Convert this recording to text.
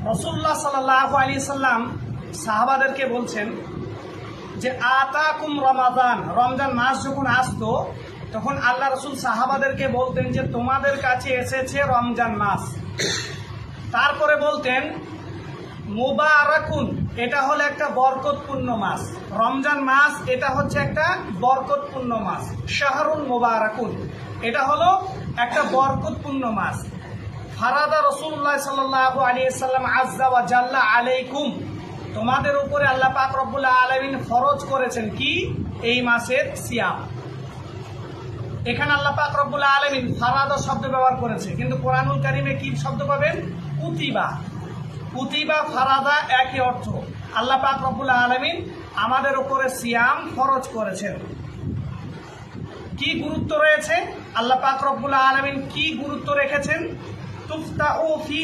রাসূলুল্লাহ সাল্লাল্লাহু আলাইহি সাল্লাম সাহাবাদেরকে বলছেন যে আতাকুম রমাদান, রমজান মাস যখন আসতো তখন আল্লাহ রাসূল সাহাবাদেরকে বলতেন যে তোমাদের কাছে এসেছে রমজান মাস। তারপরে বলতেন মুবারাকুন, এটা হলো একটা বরকতপূর্ণ মাস। রমজান মাস এটা হচ্ছে একটা বরকতপূর্ণ মাস। শাহরুল মুবারাকুন, এটা হলো একটা বরকতপূর্ণ মাস। ফারাদা রাসূলুল্লাহ সাল্লাল্লাহু আলাইহি সাল্লাম আযজা ওয়া জাল্লা আলাইকুম, তোমাদের উপরে আল্লাহ পাক রব্বুল আলামিন ফরজ করেছেন কি? এই মাসের সিয়াম। এখানে আল্লাহ পাক রব্বুল আলামিন ফারাদা শব্দ ব্যবহার করেছে, কিন্তু কোরআনুল কারীমে কি শব্দ পাবেন? কুতিবা। কুতিবা ফারাদা একই অর্থ। আল্লাহ পাক রব্বুল আলামিন আমাদের উপরে সিয়াম ফরজ করেছেন। কি গুরুত্ব রয়েছে? আল্লাহ পাক রব্বুল আলামিন কি গুরুত্ব রেখেছেন? তুফতাউ ফি